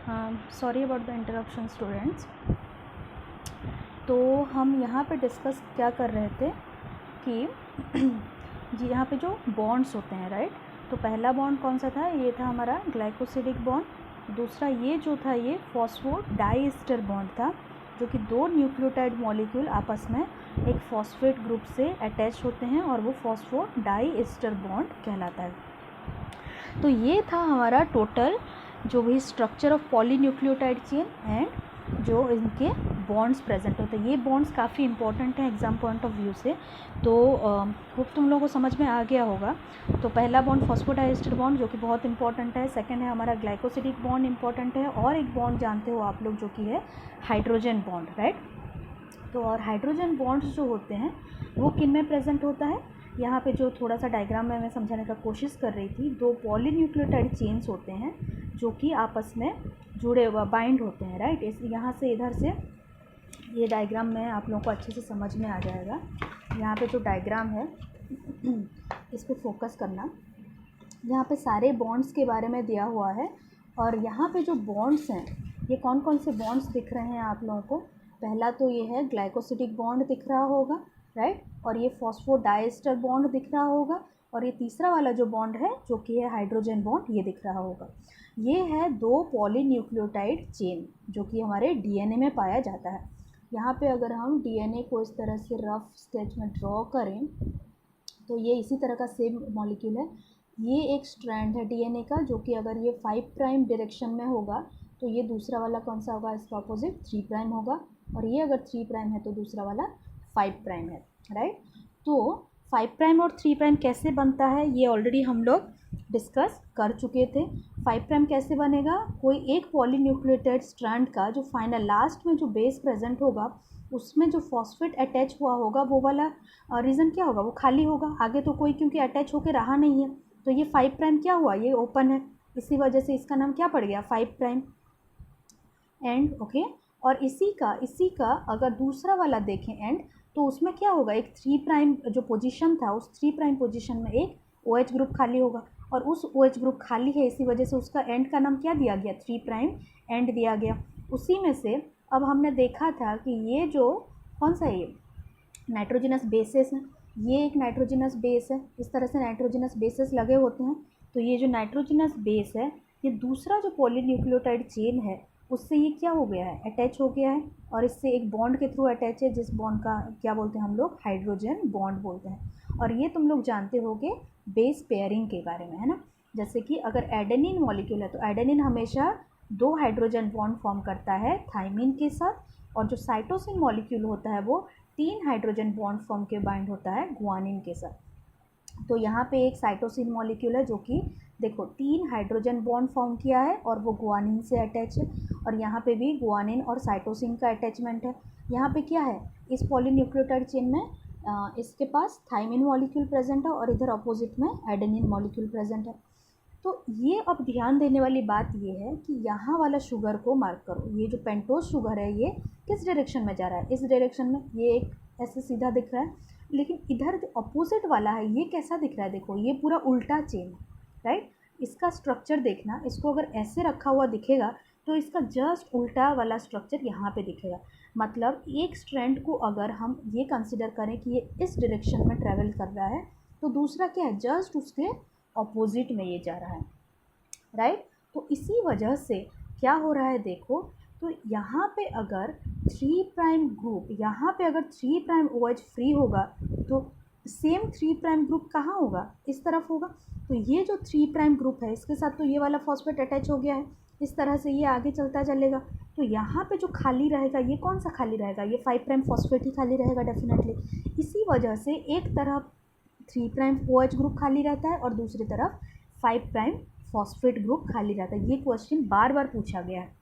Sorry about the interruption students. तो हम यहाँ पे डिस्कस क्या कर रहे थे कि जी यहाँ पे जो बॉन्ड्स होते हैं, राइट। तो पहला बॉन्ड कौन सा था, ये था हमारा ग्लाइकोसिडिक बॉन्ड। दूसरा ये जो था ये फॉस्फोडाइएस्टर बॉन्ड था, जो कि दो न्यूक्लियोटाइड मॉलिक्यूल आपस में एक फॉस्फेट ग्रुप से अटैच होते हैं और वो फॉस्फोडाइएस्टर बॉन्ड कहलाता है। तो ये था हमारा टोटल जो भी structure of polynucleotide chain and जो इनके बॉन्ड्स प्रेजेंट होते हैं। ये बॉन्ड्स काफ़ी इंपॉर्टेंट हैं एग्जाम पॉइंट ऑफ व्यू से। तो होप तुम लोगों को समझ में आ गया होगा। तो पहला बॉन्ड फॉस्फोडाइएस्टर बॉन्ड जो कि बहुत इंपॉर्टेंट है। सेकंड है हमारा ग्लाइकोसिडिक बॉन्ड इंपॉर्टेंट है। और एक बॉन्ड जानते हो आप लोग जो कि है हाइड्रोजन बॉन्ड, राइट। तो और हाइड्रोजन बॉन्ड्स जो होते हैं वो किन में प्रेजेंट होता है, यहाँ पे जो थोड़ा सा डायग्राम में मैं समझाने का कोशिश कर रही थी। दो पॉलीन्यूक्लियोटाइड चेन्स होते हैं जो कि आपस में जुड़े हुए बाइंड होते हैं, राइट। इस यहाँ से इधर से ये डायग्राम में आप लोगों को अच्छे से समझ में आ जाएगा। यहाँ पे जो डायग्राम है इस पर फोकस करना। यहाँ पे सारे बॉन्ड्स के बारे में दिया हुआ है और यहाँ पे जो बॉन्ड्स हैं ये कौन कौन से बॉन्ड्स दिख रहे हैं आप लोगों को। पहला तो ये है ग्लाइकोसिडिक बॉन्ड दिख रहा होगा, राइट। और ये फॉस्फोडाइएस्टर बॉन्ड दिख रहा होगा। और ये तीसरा वाला जो बॉन्ड है जो कि है हाइड्रोजन बॉन्ड, ये दिख रहा होगा। ये है दो पॉलीन्यूक्लियोटाइड चेन जो कि हमारे डीएनए में पाया जाता है। यहाँ पे अगर हम डीएनए को इस तरह से रफ स्केच में ड्रॉ करें तो ये इसी तरह का सेम मॉलिक्यूल है। ये एक स्ट्रैंड है डीएनए का जो कि अगर ये 5 प्राइम डायरेक्शन में होगा तो ये दूसरा वाला कौन सा होगा, इसका अपोजिट 3 प्राइम होगा। और ये अगर 3 प्राइम है तो दूसरा वाला 5 प्राइम है, राइट। तो 5 प्राइम और 3 प्राइम कैसे बनता है ये ऑलरेडी हम लोग डिस्कस कर चुके थे। 5 प्राइम कैसे बनेगा, कोई एक पॉलीन्यूक्लियोटाइड स्ट्रैंड का जो फाइनल लास्ट में जो बेस प्रेजेंट होगा उसमें जो फॉस्फेट अटैच हुआ होगा वो वाला रीज़न क्या होगा, वो खाली होगा। आगे तो कोई क्योंकि अटैच होकर रहा नहीं है तो ये 5 प्राइम क्या हुआ, ये ओपन है। इसी वजह से इसका नाम क्या पड़ गया, 5 प्राइम एंड, ओके। और इसी का अगर दूसरा वाला देखें एंड, तो उसमें क्या होगा, एक 3 प्राइम जो पोजीशन था उस 3 प्राइम पोजीशन में एक OH ग्रुप खाली होगा। और उस OH ग्रुप खाली है इसी वजह से उसका एंड का नाम क्या दिया गया, 3 प्राइम एंड दिया गया। उसी में से अब हमने देखा था कि ये जो कौन सा, ये नाइट्रोजनस बेसेस है, ये एक नाइट्रोजनस बेस है। इस तरह से नाइट्रोजनस बेसेस लगे होते हैं। तो ये जो नाइट्रोजनस बेस है ये दूसरा जो पॉलीन्यूक्लियोटाइड चेन है उससे ये क्या हो गया है, अटैच हो गया है। और इससे एक बॉन्ड के थ्रू अटैच है जिस बॉन्ड का क्या बोलते हैं हम लोग, हाइड्रोजन बॉन्ड बोलते हैं। और ये तुम लोग जानते होगे बेस पेयरिंग के बारे में, है ना। जैसे कि अगर एडेनिन मॉलिक्यूल है तो एडेनिन हमेशा 2 हाइड्रोजन बॉन्ड फॉर्म करता है थाइमिन के साथ। और जो साइटोसिन मॉलिक्यूल होता है वो 3 हाइड्रोजन बॉन्ड फॉर्म के बाइंड होता है गुआनिन के साथ। तो यहाँ पे एक साइटोसिन मॉलिक्यूल है जो कि देखो 3 हाइड्रोजन बॉन्ड फॉर्म किया है और वो गुआनिन से अटैच है। और यहाँ पे भी गुआनिन और साइटोसिन का अटैचमेंट है। यहाँ पे क्या है, इस पॉलीन्यूक्लियोटाइड चेन में इसके पास थाइमिन मॉलिक्यूल प्रेजेंट है और इधर अपोजिट में एडेनिन मॉलिक्यूल प्रेजेंट है। तो ये अब ध्यान देने वाली बात ये है कि यहाँ वाला शुगर को मार्क करो। ये जो पेंटोज शुगर है ये किस डायरेक्शन में जा रहा है, इस डायरेक्शन में। ये एक ऐसे सीधा दिख रहा है, लेकिन इधर जो अपोजिट वाला है ये कैसा दिख रहा है, देखो ये पूरा उल्टा चेन है, राइट। इसका स्ट्रक्चर देखना, इसको अगर ऐसे रखा हुआ दिखेगा तो इसका जस्ट उल्टा वाला स्ट्रक्चर यहाँ पे दिखेगा। मतलब एक स्ट्रैंड को अगर हम ये कंसिडर करें कि ये इस डायरेक्शन में ट्रैवल कर रहा है तो दूसरा क्या है, जस्ट उसके ऑपोजिट में ये जा रहा है, राइट। तो इसी वजह से क्या हो रहा है देखो, तो यहाँ पे अगर 3 प्राइम ग्रुप, यहाँ पे अगर 3 प्राइम OH फ्री होगा तो सेम 3 प्राइम ग्रुप कहाँ होगा, इस तरफ होगा। तो ये जो 3 प्राइम ग्रुप है इसके साथ तो ये वाला फॉस्फेट अटैच हो गया है। इस तरह से ये आगे चलता चलेगा। तो यहाँ पे जो खाली रहेगा ये कौन सा खाली रहेगा, ये 5 प्राइम फॉस्फेट ही खाली रहेगा डेफिनेटली। इसी वजह से एक तरफ 3 प्राइम OH ग्रुप खाली रहता है और दूसरी तरफ 5 प्राइम फॉस्फेट ग्रुप खाली रहता है। ये क्वेश्चन बार बार पूछा गया है।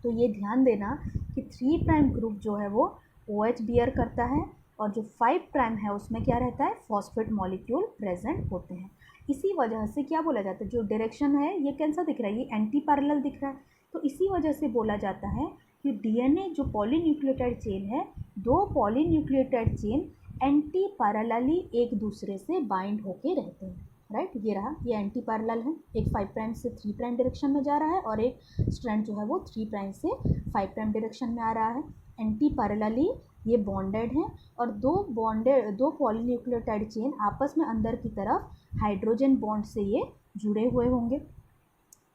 तो ये ध्यान देना कि 3 प्राइम ग्रुप जो है वो OH बियर करता है और जो 5 प्राइम है उसमें क्या रहता है, फॉस्फेट मॉलिक्यूल प्रेजेंट होते हैं। इसी वजह से क्या बोला जाता है, जो डायरेक्शन है ये कैसा दिख रहा है, ये एंटी पैरेलल दिख रहा है। तो इसी वजह से बोला जाता है कि डीएनए जो पॉलीन्यूक्लियोटाइड चेन है, 2 पॉलीन्यूक्लियोटाइड चेन एंटी पैरेलली एक दूसरे से बाइंड होके रहते हैं, राइट। ये रहा, ये एंटी पैरेलल है, एक 5 प्राइम से 3 प्राइम डायरेक्शन में जा रहा है और एक स्ट्रैंड जो है वो 3 प्राइम से 5 प्राइम डायरेक्शन में आ रहा है। एंटी पैरेलली ये बॉन्डेड हैं और दो पॉलीन्यूक्लियोटाइड चेन आपस में अंदर की तरफ हाइड्रोजन बॉन्ड से ये जुड़े हुए होंगे।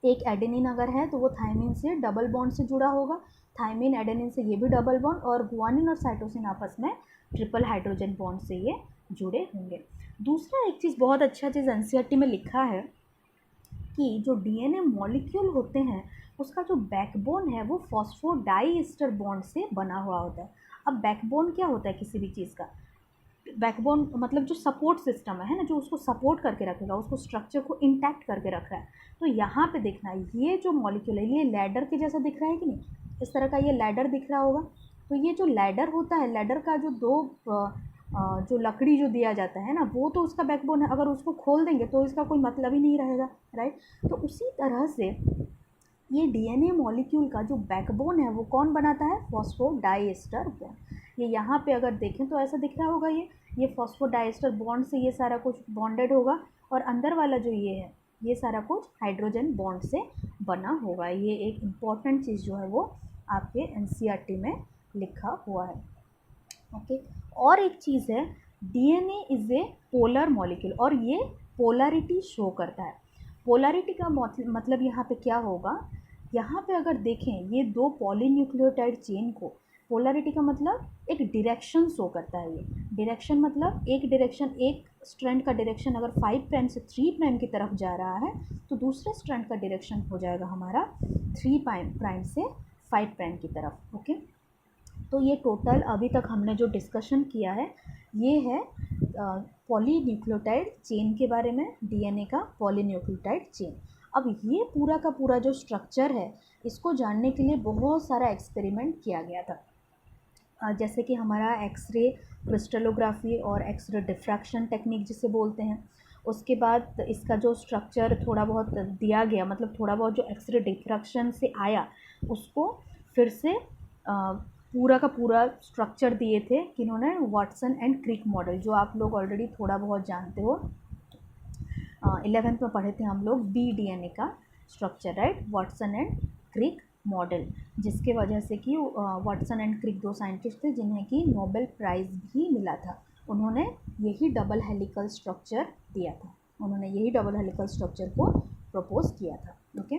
एक एडेनिन अगर है तो वो थायमिन से डबल बॉन्ड से जुड़ा होगा, थायमिन एडेनिन से ये भी डबल बॉन्ड, और गुआनिन और साइटोसिन आपस में ट्रिपल हाइड्रोजन बॉन्ड से ये जुड़े होंगे। दूसरा एक चीज़, बहुत अच्छा चीज़ एनसीईआरटी में लिखा है कि जो डीएनए मॉलिक्यूल होते हैं उसका जो बैकबोन है वो फॉस्फोडाइएस्टर बॉन्ड से बना हुआ होता है। अब बैकबोन क्या होता है किसी भी चीज़ का? बैकबोन मतलब जो सपोर्ट सिस्टम है ना, जो उसको सपोर्ट करके रखेगा, उसको स्ट्रक्चर को इंटैक्ट करके रख रहा है। तो यहाँ पे देखना, ये जो मॉलिक्यूल है ये लैडर के जैसा दिख रहा है कि नहीं, इस तरह का ये लैडर दिख रहा होगा। तो ये जो लैडर होता है, लैडर का जो जो लकड़ी जो दिया जाता है ना, वो तो उसका बैकबोन है। अगर उसको खोल देंगे तो इसका कोई मतलब ही नहीं रहेगा, राइट। तो उसी तरह से ये डीएनए मॉलिक्यूल का जो बैकबोन है वो कौन बनाता है? Phosphodiester bond. ये यहाँ पे अगर देखें तो ऐसा दिख रहा होगा, ये फॉस्फोडाइएस्टर बॉन्ड से ये सारा कुछ बॉन्डेड होगा और अंदर वाला जो ये है ये सारा कुछ हाइड्रोजन बॉन्ड से बना होगा। ये एक इम्पॉर्टेंट चीज़ जो है वो आपके एनसीईआरटी में लिखा हुआ है, ओके। और एक चीज़ है, DNA is a polar molecule और ये पोलैरिटी शो करता है। पोलैरिटी का मतलब यहाँ पे क्या होगा, यहाँ पे अगर देखें ये दो पॉलीन्यूक्लियोटाइड चेन को, पोलैरिटी का मतलब एक डायरेक्शन शो करता है। ये डायरेक्शन मतलब एक डायरेक्शन, एक स्ट्रैंड का डायरेक्शन अगर 5 प्राइम से 3 प्राइम की तरफ जा रहा है तो दूसरे स्ट्रैंड का डायरेक्शन हो जाएगा हमारा 3 प्राइम से 5 प्राइम की तरफ, ओके। तो ये टोटल अभी तक हमने जो डिस्कशन किया है ये है पॉलीन्यूक्लियोटाइड चेन के बारे में, डीएनए का पॉलीन्यूक्लियोटाइड चेन। अब ये पूरा का पूरा जो स्ट्रक्चर है इसको जानने के लिए बहुत सारा एक्सपेरिमेंट किया गया था, जैसे कि हमारा एक्सरे क्रिस्टलोग्राफी और एक्सरे डिफ्रैक्शन टेक्निक जिसे बोलते हैं। उसके बाद इसका जो स्ट्रक्चर थोड़ा बहुत दिया गया, मतलब थोड़ा बहुत जो एक्सरे डिफ्रैक्शन से आया उसको फिर से पूरा का पूरा स्ट्रक्चर दिए थे किन्होंने? वाटसन एंड क्रिक मॉडल, जो आप लोग ऑलरेडी थोड़ा बहुत जानते हो, 11th में पढ़े थे हम लोग BDNA का structure, right. Watson and Crick model, जिसके वजह से कि वाटसन एंड क्रिक दो साइंटिस्ट थे जिन्हें कि नोबेल प्राइज़ भी मिला था। उन्होंने यही डबल हेलिकल स्ट्रक्चर दिया था, उन्होंने यही डबल हेलिकल स्ट्रक्चर को प्रपोज किया था, ओके।